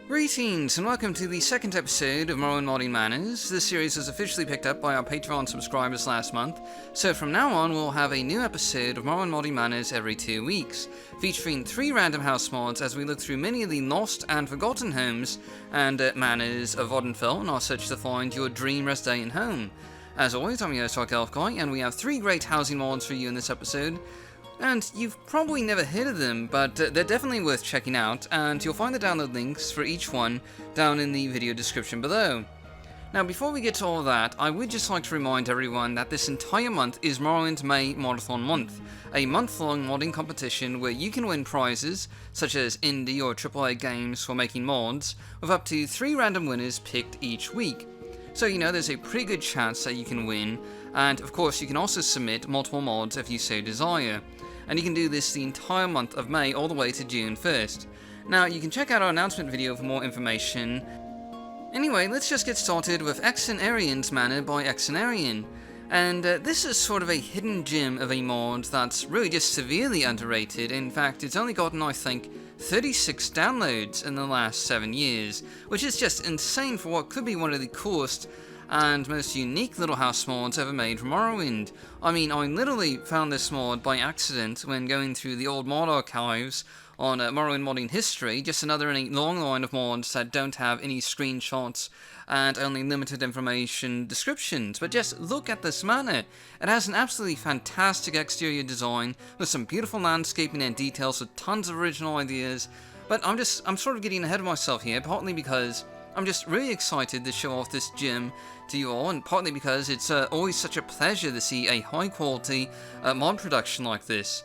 Greetings and welcome to the second episode of Morrowind Modding Manors. This series was officially picked up by our Patreon subscribers last month, so from now on we'll have a new episode of Morrowind Modding Manors every 2 weeks, featuring 3 random house mods as we look through many of the lost and forgotten homes and manors of Vvardenfell in our search to find your dream resident home. As always, I'm your host, Elf Guy, and we have 3 great housing mods for you in this episode. And you've probably never heard of them, but they're definitely worth checking out, and you'll find the download links for each one down in the video description below. Now, before we get to all of that, I would just like to remind everyone that this entire month is Morrowind May Modathon Month, a month-long modding competition where you can win prizes, such as indie or AAA games for making mods, with up to 3 random winners picked each week. So you know there's a pretty good chance that you can win, and of course you can also submit multiple mods if you so desire. And you can do this the entire month of May all the way to June 1st. Now, you can check out our announcement video for more information. Anyway, let's just get started with Xen-Arien's Manor by Xen-Arien. And this is sort of a hidden gem of a mod that's really just severely underrated. In fact, it's only gotten, I think, 36 downloads in the last 7 years, which is just insane for what could be one of the coolest and most unique little house mods ever made for Morrowind. I mean, I literally found this mod by accident when going through the old mod archives on Morrowind Modding History, just another in a long line of mods that don't have any screenshots and only limited information descriptions. But just look at this manor. It has an absolutely fantastic exterior design with some beautiful landscaping and details with tons of original ideas. But I'm sort of getting ahead of myself here, partly because I'm just really excited to show off this gem to you all, and partly because it's always such a pleasure to see a high-quality mod production like this.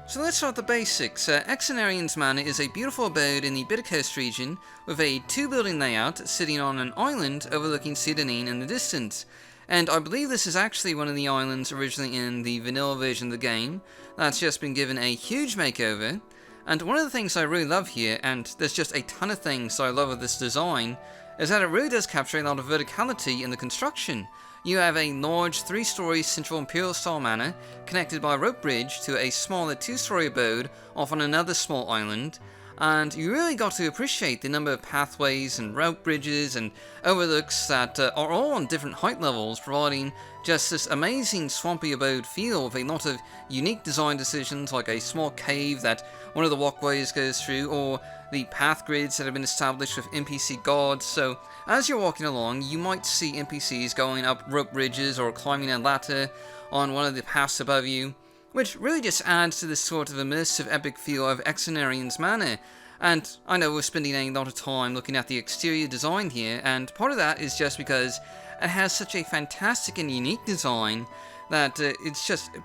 So let's start with the basics. Xen-Arien's Manor is a beautiful abode in the Bitter Coast region, with a 2-building layout sitting on an island overlooking Xen-Arien in the distance. And I believe this is actually one of the islands originally in the vanilla version of the game that's just been given a huge makeover. And one of the things I really love here, and there's just a ton of things I love with this design, is that it really does capture a lot of verticality in the construction. You have a large 3-story central imperial style manor connected by a rope bridge to a smaller 2-story abode off on another small island, and you really got to appreciate the number of pathways and rope bridges and overlooks that are all on different height levels, providing just this amazing swampy abode feel with a lot of unique design decisions, like a small cave that one of the walkways goes through, or the path grids that have been established with NPC guards. So as you're walking along, you might see NPCs going up rope bridges or climbing a ladder on one of the paths above you, which really just adds to this sort of immersive epic feel of Xen-Arien's Manor. And I know we're spending a lot of time looking at the exterior design here, and part of that is just because it has such a fantastic and unique design that it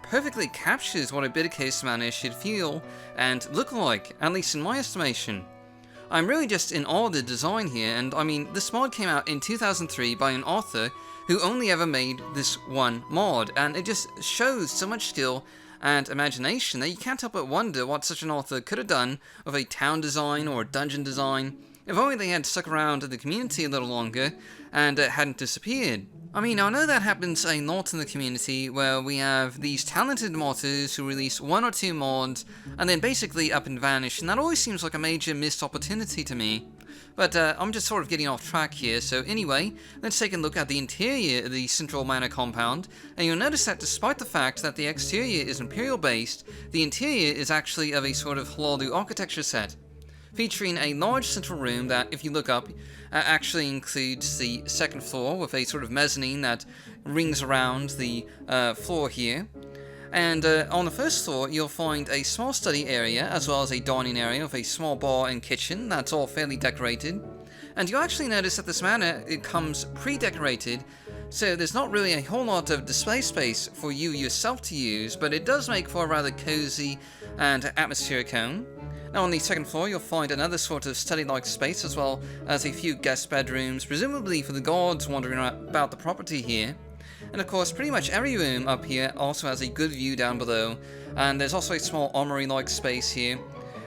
perfectly captures what a Bitter Coast manor should feel and look like, at least in my estimation. I'm really just in awe of the design here, and I mean, this mod came out in 2003 by an author who only ever made this one mod, and it just shows so much skill and imagination that you can't help but wonder what such an author could have done with a town design or dungeon design, if only they had stuck around in the community a little longer and hadn't disappeared. I mean, I know that happens a lot in the community, where we have these talented modders who release 1 or 2 mods and then basically up and vanish, and that always seems like a major missed opportunity to me. But I'm just sort of getting off track here, so anyway, let's take a look at the interior of the central manor compound, and you'll notice that despite the fact that the exterior is imperial based, the interior is actually of a sort of Hlaalu architecture set, featuring a large central room that, if you look up, actually includes the 2nd floor with a sort of mezzanine that rings around the floor here. And on the 1st floor, you'll find a small study area, as well as a dining area with a small bar and kitchen that's all fairly decorated. And you'll actually notice that this manor, it comes pre-decorated, so there's not really a whole lot of display space for you yourself to use, but it does make for a rather cozy and atmospheric home. Now on the 2nd floor, you'll find another sort of study-like space, as well as a few guest bedrooms, presumably for the guards wandering about the property here. And of course, pretty much every room up here also has a good view down below, and there's also a small armory-like space here.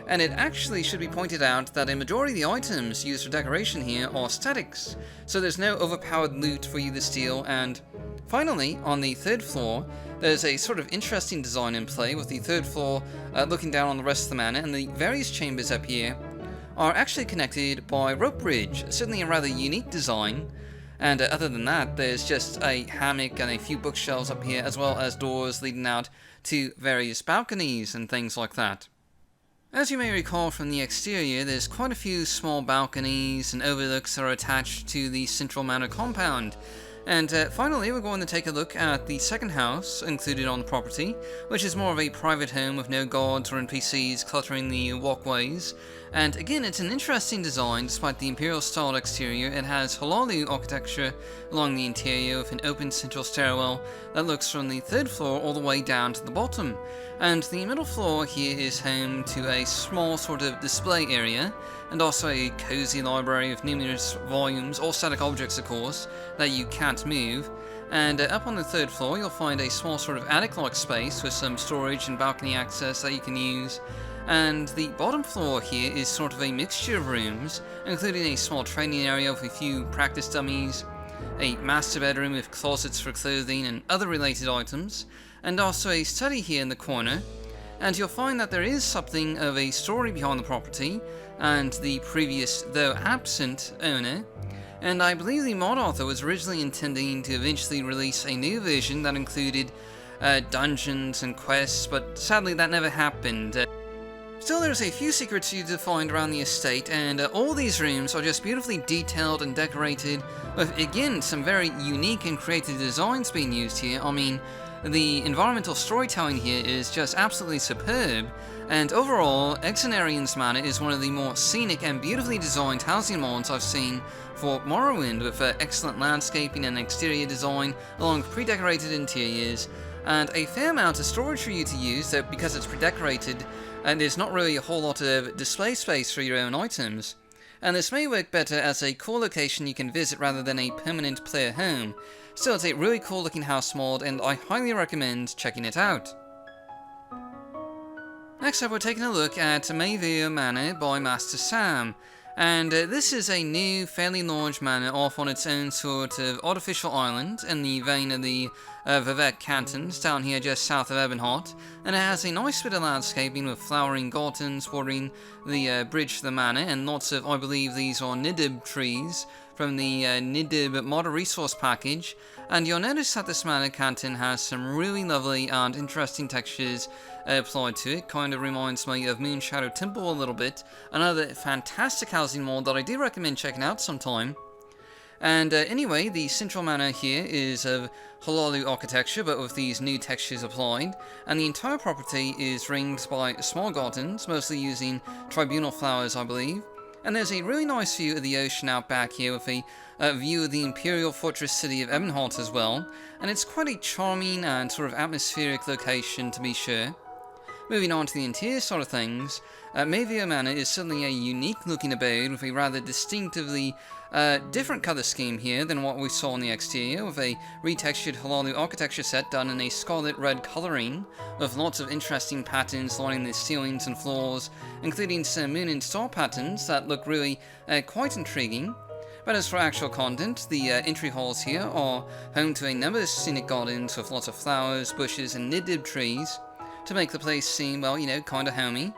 And it actually should be pointed out that a majority of the items used for decoration here are statics, so there's no overpowered loot for you to steal. And finally, on the 3rd floor, there's a sort of interesting design in play, with the 3rd floor looking down on the rest of the manor, and the various chambers up here are actually connected by rope bridge, certainly a rather unique design. And other than that, there's just a hammock and a few bookshelves up here, as well as doors leading out to various balconies and things like that. As you may recall from the exterior, there's quite a few small balconies and overlooks that are attached to the central manor compound. And finally, we're going to take a look at the second house included on the property, which is more of a private home with no guards or NPCs cluttering the walkways. And again, it's an interesting design. Despite the imperial-style exterior, it has Halalu architecture along the interior with an open central stairwell that looks from the third floor all the way down to the bottom. And the middle floor here is home to a small sort of display area, and also a cozy library with numerous volumes, all static objects of course, that you can't move. And up on the third floor you'll find a small sort of attic-like space with some storage and balcony access that you can use. And the bottom floor here is sort of a mixture of rooms, including a small training area with a few practice dummies, a master bedroom with closets for clothing and other related items, and also a study here in the corner. And you'll find that there is something of a story behind the property and the previous, though absent, owner. And I believe the mod author was originally intending to eventually release a new version that included dungeons and quests, but sadly that never happened. Still, there's a few secrets you to find around the estate, and all these rooms are just beautifully detailed and decorated, with again some very unique and creative designs being used here. I mean, the environmental storytelling here is just absolutely superb, and overall, Xen-Arien's Manor is one of the more scenic and beautifully designed housing mods I've seen for Morrowind, with excellent landscaping and exterior design, along with pre-decorated interiors, and a fair amount of storage for you to use, though because it's pre-decorated, and there's not really a whole lot of display space for your own items. And this may work better as a cool location you can visit rather than a permanent player home. Still, it's a really cool looking house mod, and I highly recommend checking it out. Next up, we're taking a look at Mae'vir Manor by Master Sam. And this is a new, fairly large manor off on its own sort of artificial island in the vein of the Vvardenfell cantons down here just south of Ebonheart, and it has a nice bit of landscaping with flowering gardens bordering the bridge to the manor, and lots of, I believe these are nidib trees from the nidib modder resource package. And you'll notice that this manor canton has some really lovely and interesting textures applied to it. Kind of reminds me of Moonshadow Temple a little bit. Another fantastic housing mod that I do recommend checking out sometime. And anyway, the central manor here is of Halalu architecture, but with these new textures applied, and the entire property is ringed by small gardens, mostly using tribunal flowers, I believe. And there's a really nice view of the ocean out back here, with a view of the imperial fortress city of Ebonheart as well, and it's quite a charming and sort of atmospheric location to be sure. Moving on to the interior side of things, Mae'vir Manor is certainly a unique looking abode with a rather distinctively different colour scheme here than what we saw on the exterior, with a retextured Halalu architecture set done in a scarlet red colouring, with lots of interesting patterns lining the ceilings and floors, including some moon and star patterns that look really quite intriguing. But as for actual content, the entry halls here are home to a number of scenic gardens with lots of flowers, bushes and nidib trees, to make the place seem, well, you know, kinda homey.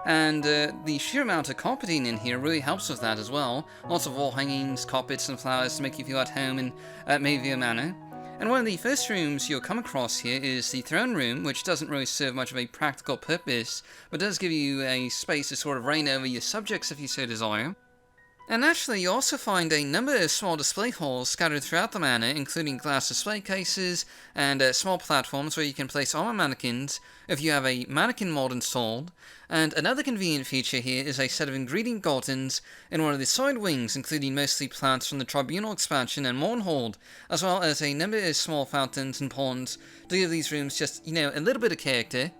And the sheer amount of carpeting in here really helps with that as well. Lots of wall hangings, carpets and flowers to make you feel at home in Mae'vir Manor. And one of the first rooms you'll come across here is the throne room, which doesn't really serve much of a practical purpose, but does give you a space to sort of reign over your subjects if you so desire. And naturally, you also find a number of small display halls scattered throughout the manor, including glass display cases and small platforms where you can place armor mannequins if you have a mannequin mod installed. And another convenient feature here is a set of ingredient gardens in one of the side wings, including mostly plants from the Tribunal expansion and Mournhold, as well as a number of small fountains and ponds to give these rooms just, you know, a little bit of character.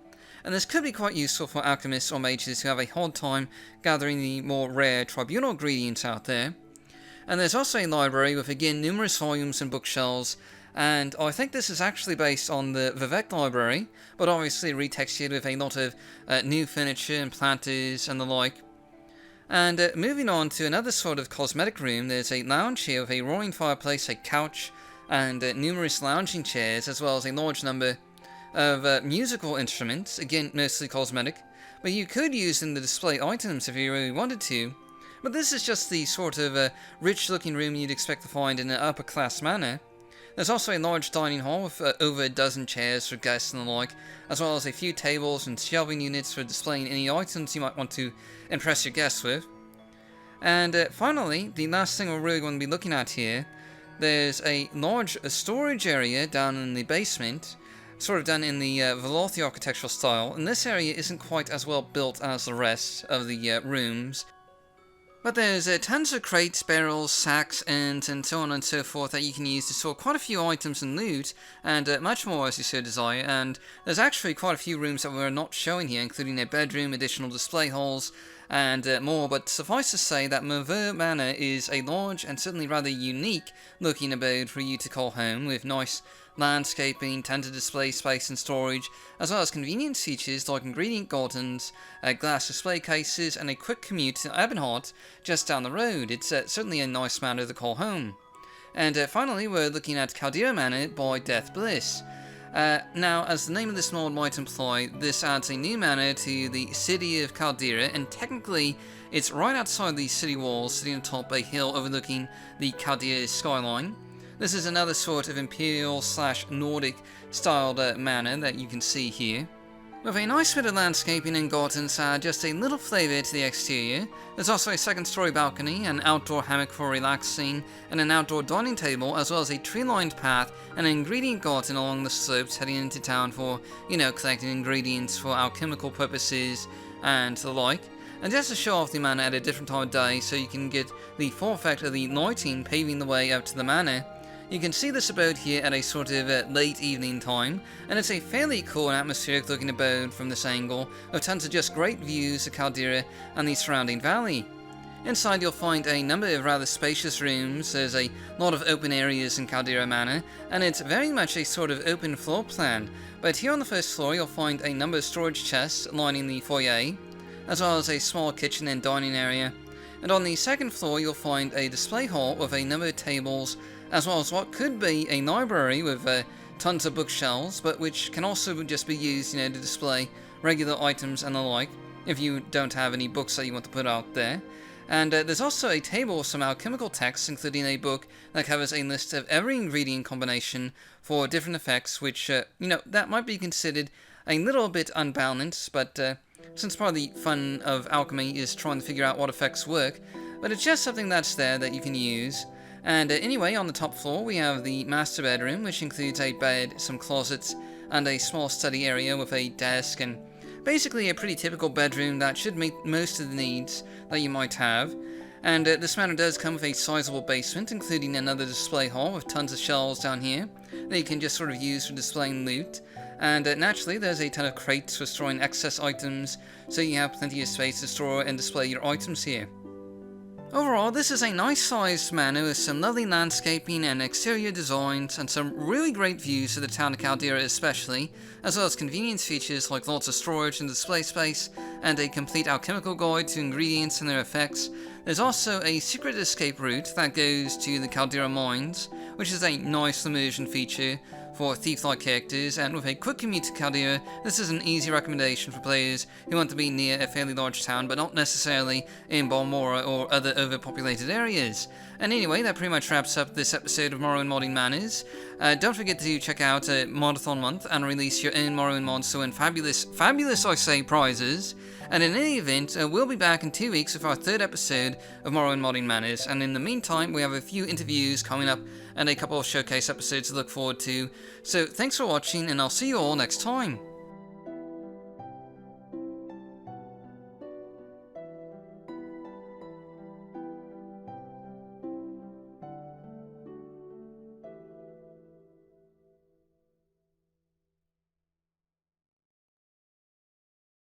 And this could be quite useful for alchemists or mages who have a hard time gathering the more rare tribunal ingredients out there. And there's also a library with, again, numerous volumes and bookshelves, and I think this is actually based on the Vvardenfell library, but obviously retextured with a lot of new furniture and planters and the like. And moving on to another sort of cosmetic room, there's a lounge here with a roaring fireplace, a couch, and numerous lounging chairs, as well as a large number of musical instruments, again mostly cosmetic, but you could use in the display items if you really wanted to. But this is just the sort of rich looking room you'd expect to find in an upper class manor. There's also a large dining hall with over a dozen chairs for guests and the like, as well as a few tables and shelving units for displaying any items you might want to impress your guests with. And finally, the last thing we're really going to be looking at here, there's a large storage area down in the basement, sort of done in the Velothi architectural style, and this area isn't quite as well built as the rest of the rooms. But there's tons of crates, barrels, sacks, and so on and so forth that you can use to store quite a few items and loot, and much more as you so desire, and there's actually quite a few rooms that we're not showing here, including a bedroom, additional display halls, and more, but suffice to say that Mae'vir Manor is a large and certainly rather unique looking abode for you to call home, with nice landscaping, tons of display space and storage, as well as convenience features like ingredient gardens, glass display cases, and a quick commute to Ebonheart just down the road. It's certainly a nice manor to call home. And finally, we're looking at Caldera Manor by Deathbliss. Now, as the name of this mod might imply, this adds a new manor to the city of Caldera, and technically it's right outside the city walls, sitting atop a hill overlooking the Caldera skyline. This is another sort of imperial/Nordic styled manor that you can see here, with a nice bit of landscaping and gardens add just a little flavour to the exterior. There's also a second story balcony, an outdoor hammock for relaxing, and an outdoor dining table, as well as a tree-lined path and an ingredient garden along the slopes heading into town for, collecting ingredients for alchemical purposes and the like. And just to show off the manor at a different time of day so you can get the full effect of the lighting paving the way up to the manor, you can see this abode here at a sort of late evening time, and it's a fairly cool and atmospheric looking abode from this angle, with tons of just great views of Caldera and the surrounding valley. Inside you'll find a number of rather spacious rooms. There's a lot of open areas in Caldera Manor, and it's very much a sort of open floor plan, but here on the first floor you'll find a number of storage chests lining the foyer, as well as a small kitchen and dining area. And on the second floor you'll find a display hall with a number of tables, as well as what could be a library with tons of bookshelves, but which can also just be used, to display regular items and the like, if you don't have any books that you want to put out there. And there's also a table with some alchemical texts, including a book that covers a list of every ingredient combination for different effects, which, that might be considered a little bit unbalanced, but since part of the fun of alchemy is trying to figure out what effects work, but it's just something that's there that you can use. And anyway, on the top floor we have the master bedroom, which includes a bed, some closets, and a small study area with a desk, and basically a pretty typical bedroom that should meet most of the needs that you might have. And this manor does come with a sizable basement, including another display hall with tons of shelves down here that you can just sort of use for displaying loot. And naturally there's a ton of crates for storing excess items, so you have plenty of space to store and display your items here. Overall, this is a nice sized manor with some lovely landscaping and exterior designs, and some really great views of the town of Caldera especially, as well as convenience features like lots of storage and display space, and a complete alchemical guide to ingredients and their effects. There's also a secret escape route that goes to the Caldera mines, which is a nice immersion feature for thief-like characters, and with a quick commute to Caldera, this is an easy recommendation for players who want to be near a fairly large town, but not necessarily in Balmora or other overpopulated areas. And anyway, that pretty much wraps up this episode of Morrowind Modding Manors. Don't forget to check out Modathon Month and release your own Morrowind mods to win fabulous I say, prizes. And in any event, we'll be back in 2 weeks with our third episode of Morrowind Modding Manors, and in the meantime we have a few interviews coming up and a couple of showcase episodes to look forward to. So thanks for watching, and I'll see you all next time.